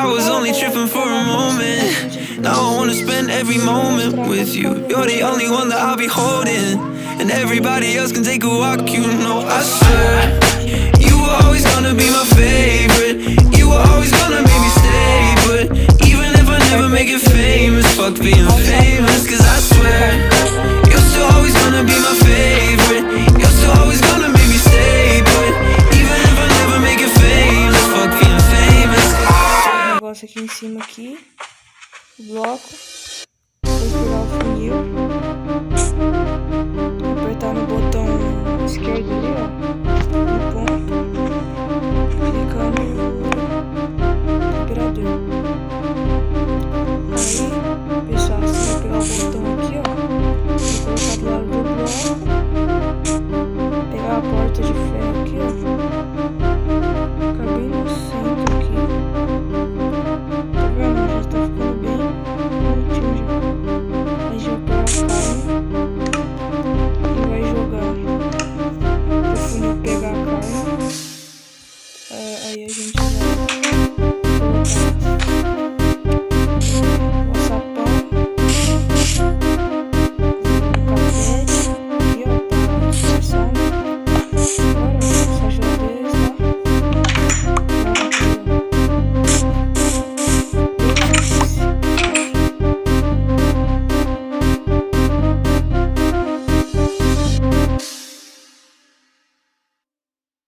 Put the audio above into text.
I was only tripping for a moment. Now I wanna spend every moment with you. You're the only one that I'll be holding, and everybody else can take a walk, you know. I swear, you were always gonna be my favorite. You were always gonna make me stay. But even if I never make it famous, fuck being famous. Cause I swear, you're still always gonna be my favorite. You're still always gonna make me stay. But even if I never make it famous, fuck being famous. Negócio aqui em cima aqui, o bloco, depois pegar o funil, apertar no botão esquerdo ali, ó, no ponto, clicando